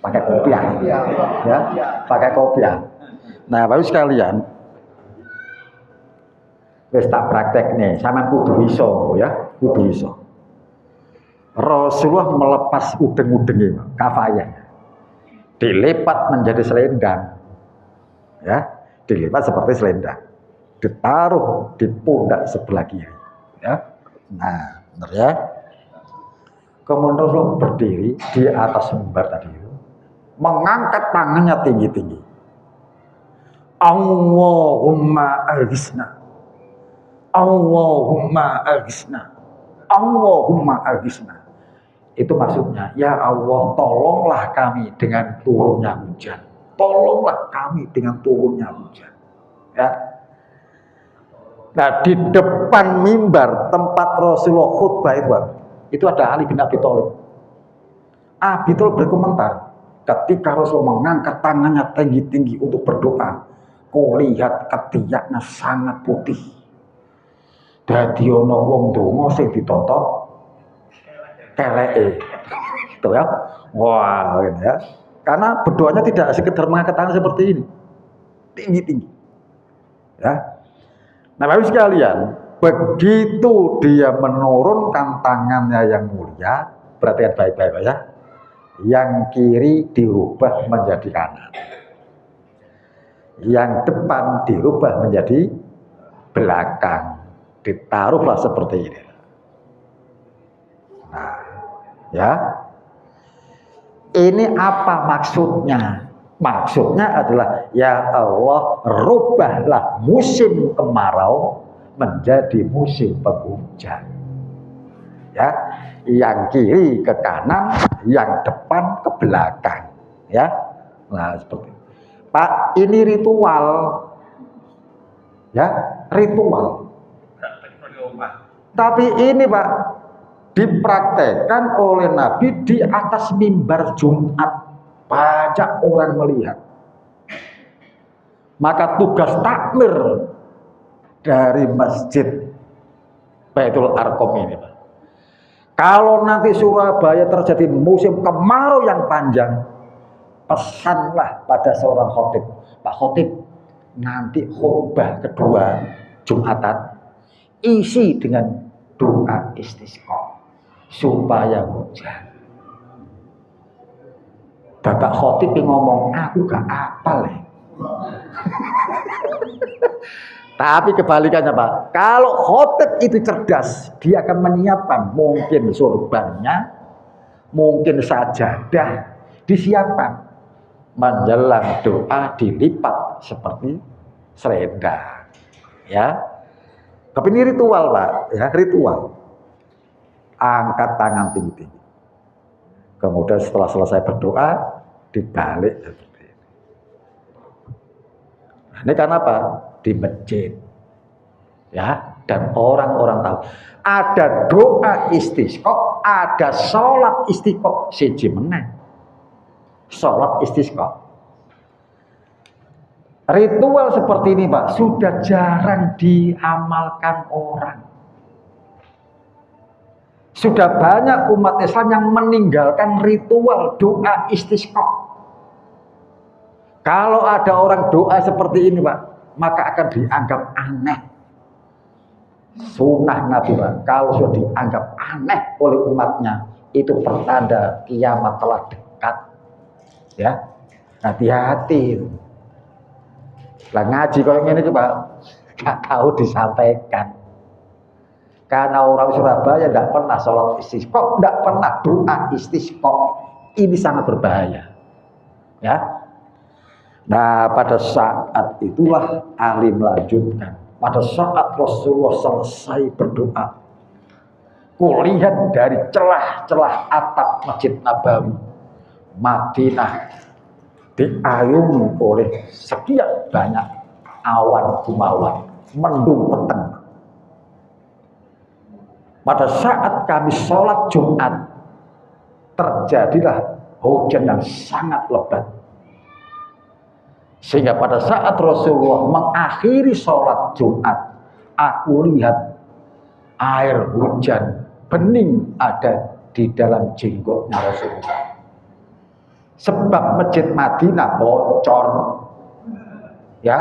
pakai kopiah, ya, pakai kopiah. Nah, baru sekalian, wis tak praktek nih, sampean kudu iso, ya, kudu iso. Rasulullah melepas udeng-udeng kafayah, dilipat menjadi selendang, ya, dilipat seperti selendang, ditaruh di pundak sebelah kiri, ya. Nah, benar ya. Kemudian Rasulullah berdiri di atas mimbar tadi itu, mengangkat tangannya tinggi-tinggi. Allahumma aghithna. Allahumma aghithna. Allahumma aghithna. Itu maksudnya, ya Allah, tolonglah kami dengan turunnya hujan. Tolonglah kami dengan turunnya hujan. Ya. Nah, di depan mimbar tempat Rasulullah khutbah itu ada Ali bin Abi Thalib. Abi Thalib berkomentar, ketika Rasul mengangkat tangannya tinggi-tinggi untuk berdoa, kau lihat ketiaknya sangat putih. Dadi ana wong donga sing ditotok keleke. Gitu ya. Wah, gitu ya. Karena berdoanya tidak sekedar mengangkat tangan seperti ini. Tinggi-tinggi. Ya. Nah, Bapak sekalian, begitu dia menurunkan tangannya yang mulia, perhatikan baik-baik ya. Yang kiri dirubah menjadi kanan. Yang depan dirubah menjadi belakang. Ditaruhlah seperti ini. Nah, ya. Ini apa maksudnya? Maksudnya adalah, ya Allah, rubahlah musim kemarau menjadi musim penghujan. Ya, yang kiri ke kanan, yang depan ke belakang. Ya, nah seperti itu. Pak, ini ritual. Ya, ritual. Tapi ini Pak, dipraktekkan oleh Nabi di atas mimbar Jumat. Banyak orang melihat. Maka tugas takmir dari masjid Baitul Arqam ini Pak. Kalau nanti Surabaya terjadi musim kemarau yang panjang, pesanlah pada seorang khotib, Pak Khotib, nanti khutbah kedua Jumatan isi dengan doa istisqa supaya hujan. Bapak khotib yang ngomong, aku gak apal ya. Tapi kebalikannya Pak, kalau khotib itu cerdas, dia akan menyiapkan mungkin surbannya, mungkin sajadah, disiapkan. Menjelang doa dilipat seperti selendang. Ya. Tapi ini ritual Pak, ya, ritual. Angkat tangan tinggi-tinggi. Kemudian setelah selesai berdoa, dibalik seperti ini. Nah, ini karena apa? Di masjid. Ya, dan orang-orang tahu. Ada doa istisqa, ada sholat istisqa. Siji meneh. Sholat istisqa. Ritual seperti ini Pak, sudah jarang diamalkan orang. Sudah banyak umat Islam yang meninggalkan ritual doa istisqa. Kalau ada orang doa seperti ini Pak, maka akan dianggap aneh. Sunnah Nabi Pak, kalau sudah dianggap aneh oleh umatnya, itu pertanda kiamat telah dekat. Ya, hati-hati. Lah ngaji kalau ini Pak, gak tahu disampaikan. Karena orang Surabaya tidak pernah sholat istisqa, tidak pernah doa istisqa. Ini sangat berbahaya. Ya. Nah, pada saat itulah Ali melanjutkan. Pada saat Rasulullah selesai berdoa, kulihat dari celah-celah atap Masjid Nabawi Madinah diayungi oleh sekian banyak awan gumawan, mendung peteng. Pada saat kami sholat Jumat, terjadilah hujan yang sangat lebat. Sehingga pada saat Rasulullah mengakhiri sholat Jumat, aku lihat air hujan bening ada di dalam jenggotnya Rasulullah. Sebab Masjid Madinah bocor, ya,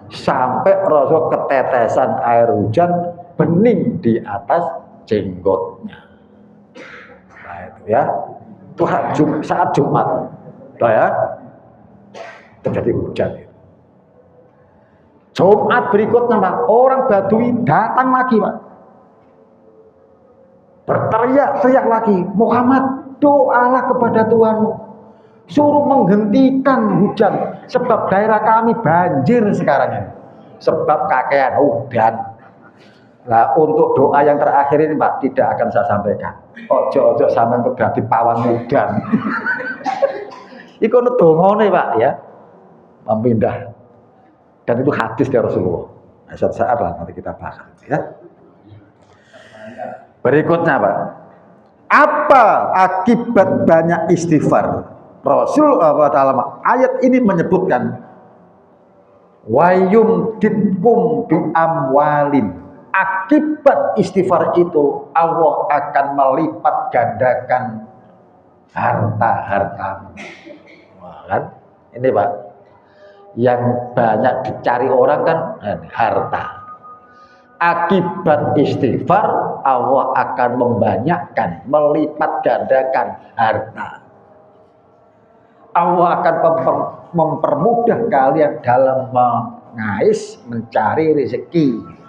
sampai Rasul ketetesan air hujan bening di atas jenggotnya. Nah itu ya, itu saat Jumat, ya, terjadi hujan. Jumat berikutnya Pak, orang Badui datang lagi Pak, berteriak-teriak lagi, Muhammad doalah kepada Tuhanmu, suruh menghentikan hujan, sebab daerah kami banjir sekarang ini, sebab kakean hujan. Nah untuk doa yang terakhir ini Pak, tidak akan saya sampaikan. Ojo-ojo sampean berarti pawang hujan. Iku ndongone Pak ya, memindah. Dan itu hadis dari Rasulullah. Nah, suatu saat lah nanti kita bahas ya. Berikutnya Pak, apa akibat banyak istighfar? Rasul dalam ayat ini menyebutkan wayum ditkum bi amwalin. Akibat istighfar itu Allah akan melipat gandakan harta-hartamu. Wah, kan? Ini Pak, yang banyak dicari orang kan harta. Akibat istighfar Allah akan membanyakkan, melipat gandakan harta. Allah akan mempermudah kalian dalam mengais, mencari rezeki.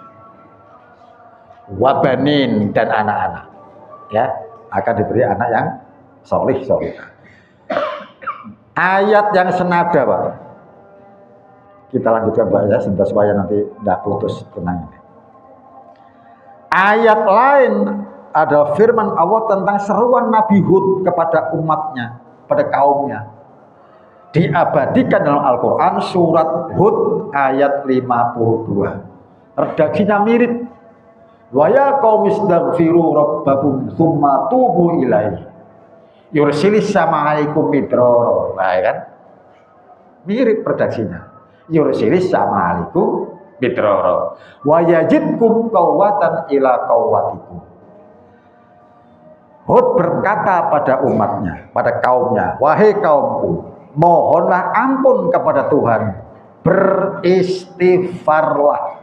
Wabanin dan anak-anak, ya, akan diberi anak yang solih. Ayat yang senada Pak, kita lanjutkan Pak ya, sebentar supaya nanti tidak putus tenang ini. Ayat lain ada firman Allah tentang seruan Nabi Hud kepada umatnya, pada kaumnya. diabadikan dalam Al-Quran surat Hud ayat 52. Redaksinya mirip. Wa ya qaumi istaghfiru rabbakum tsumma tubu ilaihi yursilis sama alaikum midrara. Nah, kan? Mirip redaksinya. Yursilis sama alaikum midrara wa yajidkum quwwatan ila quwwatikum. Hud berkata pada umatnya, pada kaumnya, wahai kaumku, mohonlah ampun kepada Tuhan, beristighfarlah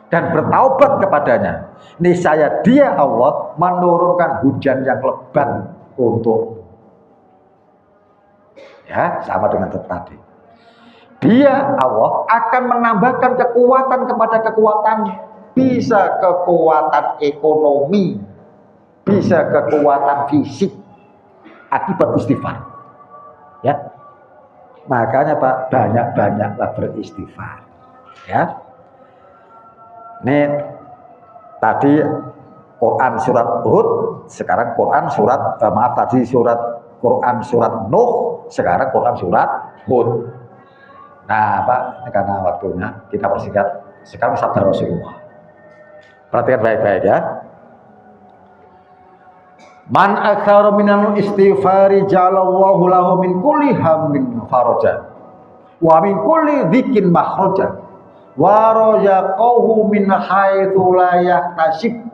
dan bertaubat kepadanya. Niscaya Dia Allah menurunkan hujan yang lebat untuk, ya, sama dengan tadi. Dia Allah akan menambahkan kekuatan kepada kekuatan, bisa kekuatan ekonomi, bisa kekuatan fisik akibat istighfar. Ya, makanya Pak, banyak-banyaklah beristighfar. Ya, ini tadi Quran surat Hud, sekarang Quran surat tadi Quran surat Nuh, sekarang Quran surat Hud. Nah, Pak, ini karena waktunya kita persingkat. Sekarang sabda Rasulullah. Perhatikan baik-baik ya. Man aktsara minal istighfari ja'alallahu lahu min kulli hammin faraja wa min kulli dzikin makhraja wa razaqahu min haitsu la yahtasib.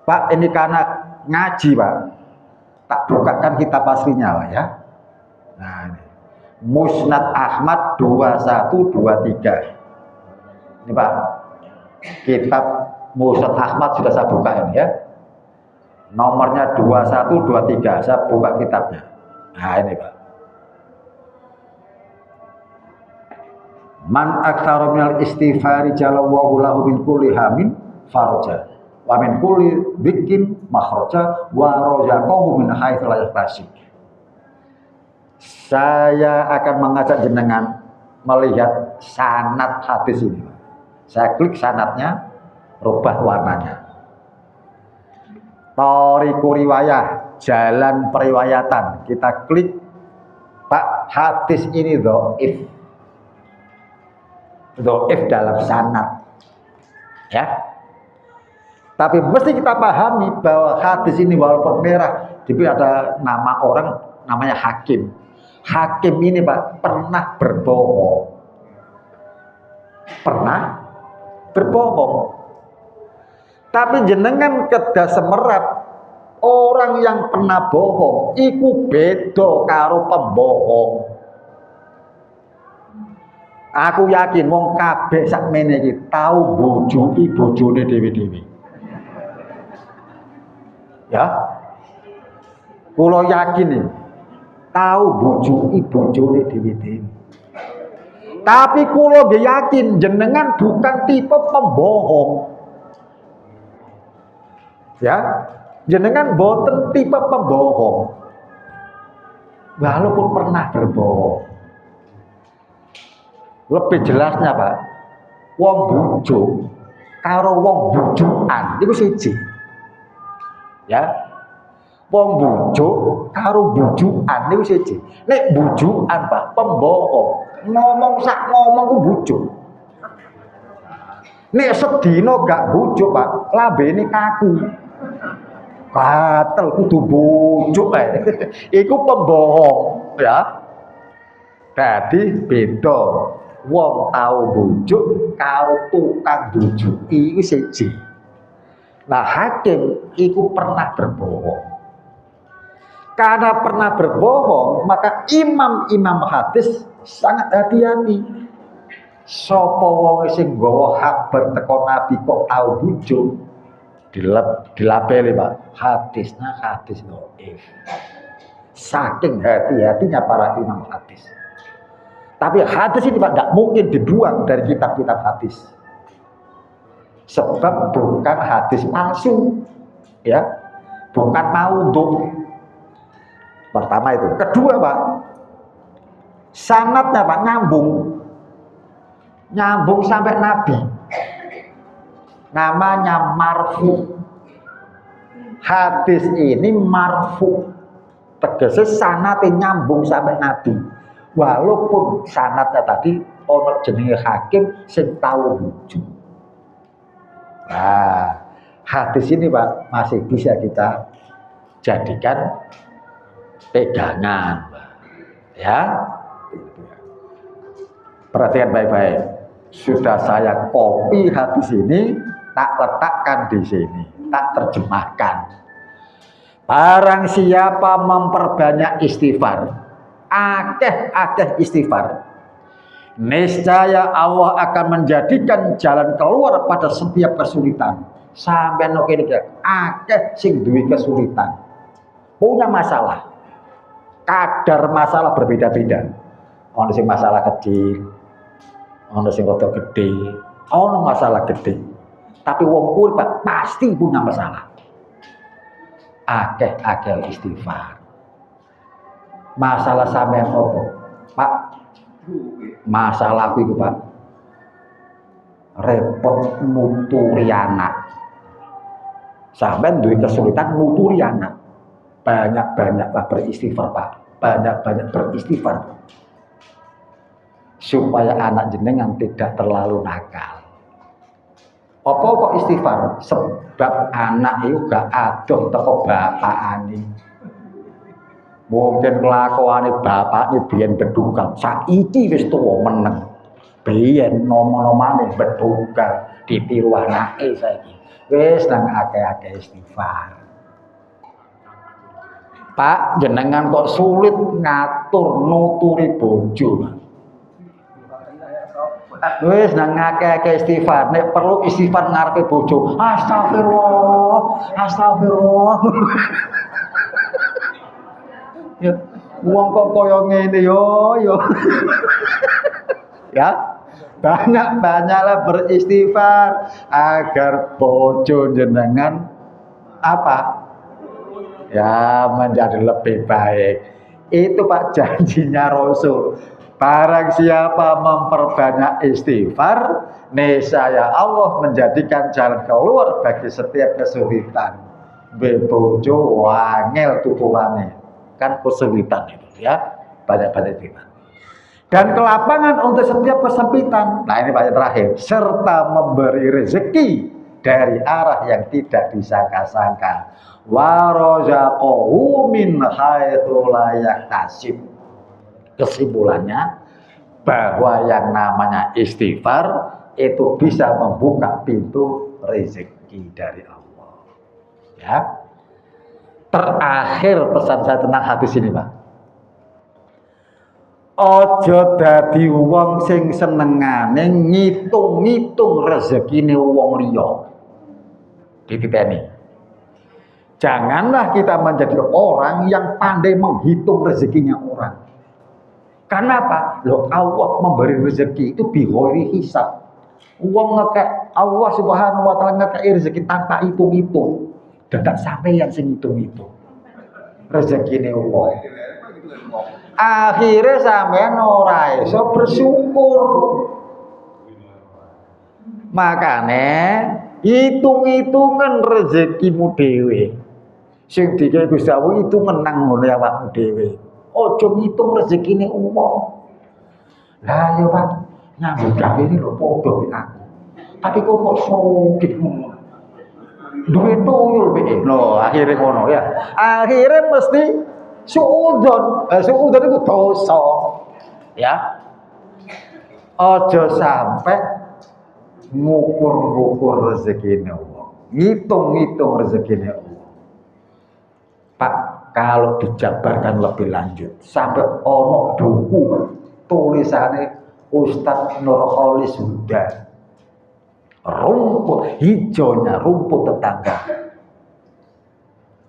Pak, ini karena ngaji, Pak. Tak bukakan kitab aslinya, Pak, ya. Nah, ini Musnad Ahmad 2123. Ini, Pak, kitab Musnad Ahmad sudah saya buka ini, ya. Nomornya 2123, saya buka kitabnya. Nah, ini, Pak. Man aktsara minal istighfari jalallahu lahu min kulli hamin faraja wa min kulli dzikin makhraja wa razaqahu min haitsu la yahtasib. Saya akan mengajak jenengan melihat sanad hadis ini. Saya klik sanadnya, rubah warnanya. Thariqu riwayah, jalan periwayatan. Kita klik, Pak, hadis ini dhaif. Dhaif dalam sanad. Ya. Tapi mesti kita pahami bahwa hadis ini walaupun merah, tapi ada nama orang namanya Hakim. Hakim ini, Pak, pernah berbohong. Pernah berbohong. Tapi jenengan kedah semerap orang yang pernah bohong iku beda karo pembohong. Aku yakin wong kabeh sakmene iki tau bojoki bojone dhewe-dhewe. Ya. Kula yakin nih, tahu bojoki bojone dhewe-dhewe. Tapi kula yakin jenengan bukan tipe pembohong. Ya, jenengan boten tipe pembohong. Walaupun pernah berbohong. Lebih jelasnya, Pak, wong bujuk karo wong bujukan iku siji. Ya. Wong bujuk karo bujukan niku siji. Nek bujukan, Pak, pembohong. Ngomong sak ngomong ku bujuk. Nek sedina gak bujuk, Pak, lambene kaku. Batal kudu bujuk ae. Iku pembohong, ya. Jadi beda wong tau bujuk karo tukang bujuki iku siji. Nah, Hakim iku pernah berbohong. Karena pernah berbohong, maka imam-imam hadis sangat hati-hati. Sapa wong sing nggawa kabar teko Nabi kok tau bujuk, dilabeli, Pak, hadisnya hadis dhaif. Saking hati-hatinya para imam hadis. Tapi hadis ini, Pak, tidak mungkin dibuang dari kitab-kitab hadis. Sebab bukan hadis palsu, ya, bukan maudhu. Pertama itu. Kedua, Pak, sanadnya, Pak, nyambung sampai Nabi. Namanya marfu. Hadis ini marfu, Tegese sanate nyambung sampai Nabi. Walaupun sanatnya tadi ono jenenge hakim sing tau lucu. Nah, hadis ini Pak masih bisa kita jadikan pegangan. Ya. Perhatikan baik-baik. Sudah saya copy hadis ini, tak letakkan di sini, tak terjemahkan. Barang siapa memperbanyak istighfar, akeh istighfar, niscaya Allah akan menjadikan jalan keluar pada setiap kesulitan. Sampai nokene akeh sing duwe kesulitan, punya masalah, kadar masalah berbeda-beda. Ono sing masalah kecil, ono sing rada gede, ono masalah gede. Tapi wong urip pasti punya masalah. Akeh istighfar. Masalah sampean opo? Pak, masalahku itu Pak, repot nuturi anak. Sampean duwe kesulitan nuturi anak. Banyak-banyaklah beristighfar Pak. Banyak-banyak beristighfar supaya anak jenengan tidak terlalu nakal. Apa kok istighfar? Sebab anak itu gak adoh teko bapakane. Mungkin kelakuane bapakne biyen bedugak, saiki wis tuwa meneng. Biyen nom-nomane bedugak, ditiru anake saiki. Wis nang akeh-akeh istighfar. Pak, jenengan kok sulit ngatur nuturi bojo. Wis nang akeh istighfar, nek perlu istighfar ngarepe bojo. Astagfirullah. Ya, wong kok kaya ngene yo. Ya. Banyak-banyaklah beristighfar agar bojo jenengan apa? Ya, menjadi lebih baik. Itu Pak janjinya Rasul. Barang siapa memperbanyak istighfar, niscaya Allah menjadikan jalan keluar bagi setiap kesulitan. Bojo wangel tuturane. Kan kesulitan itu ya. Banyak-banyak istighfar. Dan kelapangan untuk setiap kesempitan. Nah ini Pak terakhir. Serta memberi rezeki dari arah yang tidak disangka-sangka. Wa razaqahu min haitsu la yahtasib. Kesimpulannya bahwa yang namanya istighfar itu bisa membuka pintu rezeki dari Allah. Ya. Terakhir pesan saya tentang hadis ini, Pak. Aja dadi wong sing senengane ngitung-ngitung rezekine wong liya. Dititeni. Janganlah kita menjadi orang yang pandai menghitung rezekinya orang. Karena apa? Loh, Allah memberi rezeki itu bighairi hisab. Wong ngekek Allah Subhanahu wa taala ngekek rezeki tanpa hitung-hitung. Dadak sampeyan sing hitung-hitung. Rezekine wong. Akhirnya sampean ora iso bersyukur. Makane hitung-hitungan rezekimu dhewe. Sing dikek Gusti Allah hitungan nang ngene awakmu dhewe. Aja ngitung rezekine wong. Lah ya Pak, nyambut gawe iki lho padha aku. Tapi kok sogit ngono. Duwe tuyul piye? Lho, akhire ngono ya. Akhire mesti suudon itu dosa. Ya. Aja sampai ngukur-ngukur rezekine wong. Ngitung-ngitung rezekine wong. Pak, kalau dijabarkan lebih lanjut sampai ono buku tulisannya Ustadz Nurholis Huda, rumput hijaunya rumput tetangga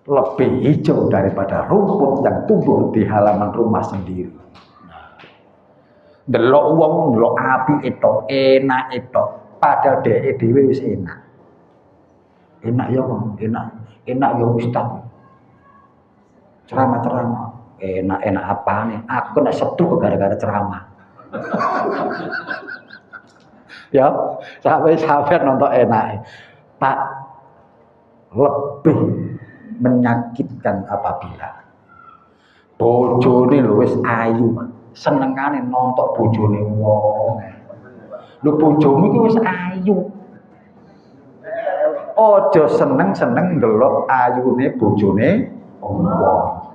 lebih hijau daripada rumput yang tumbuh di halaman rumah sendiri. Delok wong delok api itu enak itu, padahal dhek dhewe wis enak. Enak ya wong, enak ya Ustaz. Ceramah enak apa nih? Aku nak setruk gara-gara ceramah. Ya, sampai nonton enak. Pak, lebih menyakitkan apabila Bojone lho wis ayu, Pak. Senengane nontok bojone wong. Lho bojomu iki wis ayu. Aja seneng-seneng ndelok ayune bojone wong.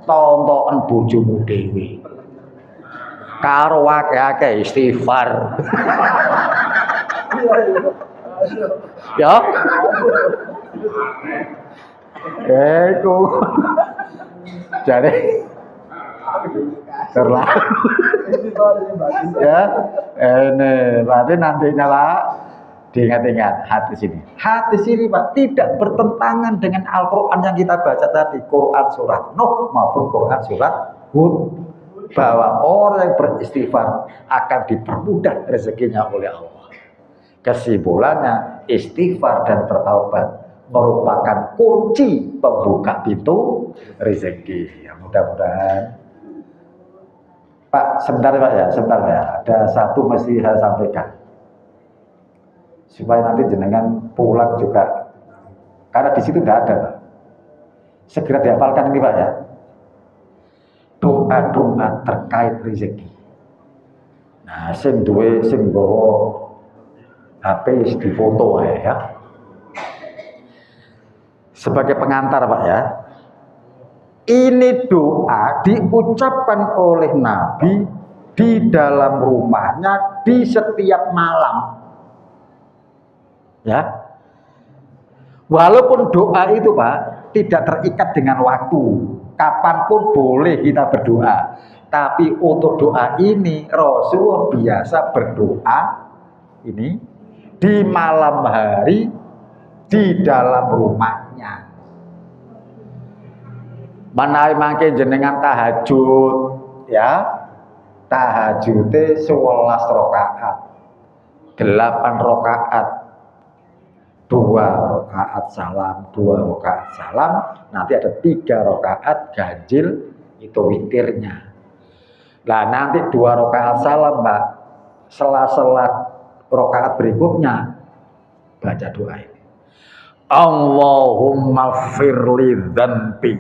Tontoken bojomu dhewe. Karo akeh-akeh istighfar. Ya. Iku. Jadi terlalu ya ini berarti nantinya lah diingat-ingat hati sini Pak tidak bertentangan dengan Al-Quran yang kita baca tadi, Quran surat Nuh maupun Quran surat Hud, bahwa orang yang beristighfar akan dipermudah rezekinya oleh Allah. Kesimpulannya istighfar dan bertaubat merupakan kunci pembuka pintu rezeki. Ya, mudah-mudahan. Pak, sebentar ya. Ada satu mesti saya sampaikan. Supaya nanti jenengan pulang juga. Karena di situ tidak ada, Pak. Segera dihafalkan ini, Pak ya. Doa-doa terkait rezeki. Nah, sing bawa HP di foto ya. Sebagai pengantar Pak ya, ini doa diucapkan oleh Nabi di dalam rumahnya di setiap malam. Ya, walaupun doa itu Pak tidak terikat dengan waktu, kapanpun boleh kita berdoa. Tapi untuk doa ini Rasulullah biasa berdoa ini di malam hari di dalam rumahnya. Menawi mangke jenengan tahajud ya. Tahajudnya 11 rakaat. 8 rakaat. 2 rakaat salam, 2 rakaat salam, nanti ada 3 rakaat ganjil itu witirnya. Nah, nanti 2 rakaat salam, Mbak. Sela-sela rakaat berikutnya baca doa ini. Allahumma firli dzanbi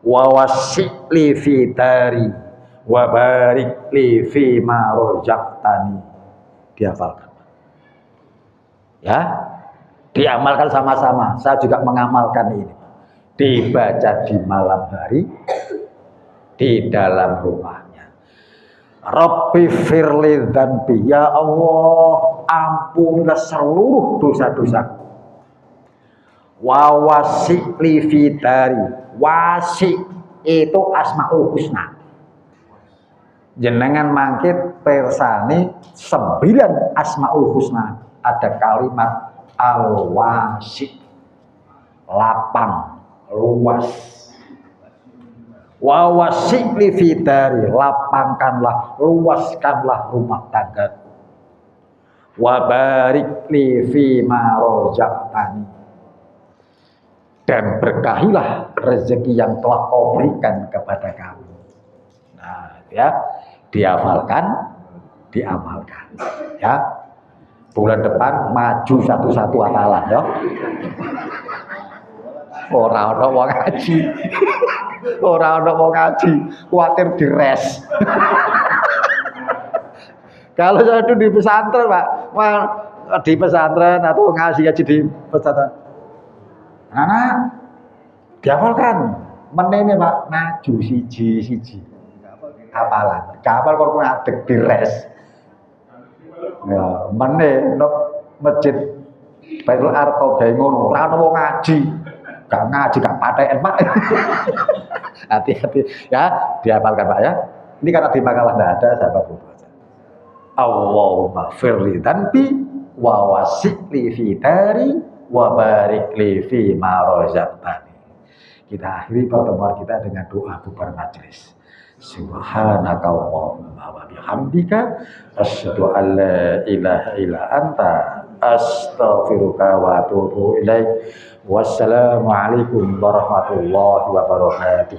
wa wasi'li fi dari wa barik li fi ma razaqtani. Dihafalkan. Ya, diamalkan sama-sama. Saya juga mengamalkan ini. Dibaca di malam hari di dalam rumahnya. Rabbi firli dzanbi, ya Allah, ampunilah seluruh dosa-dosaku. Wa wasi'li fi dari, wasi itu asmaul husna. Jenengan mangkit persani 9 asmaul husna. Ada kalimat al-wasi, lapang, luas. Wa wasi'li fi dari, lapangkanlah, luaskanlah rumah tanggaku. Wa barik li fi ma razaqtani, dan berkahilah rezeki yang telah kau berikan kepada kami. Nah, ya, dihafalkan, diamalkan. Ya, bulan depan maju satu-satu atalan, ya. Ora ono wong ngaji, kuatir dires. Kalau saya itu di pesantren, Pak, di pesantren atau ngaji di pesantren. Anak dihafalkan menene Pak, maju siji hafalan kapal kok ngadeg dires ya meneh no masjid Baitul Arqam gawe ngono ora ono wong ngaji gak paten Pak. Hati-hati ya, dihafalkan Pak ya. Ini karena di makalah tidak ada, saya baca Allahumma firli dzanbi wa wasi'li fi dari wa barik li fi ma razaqtani. Kita akhiri pertemuan kita dengan doa bubar majelis. Subhanaka Allahumma wa bihamdika asyhadu an la ilaha illa anta astaghfiruka wa atubu ilaik. Wassalamualaikum warahmatullahi wabarakatuh.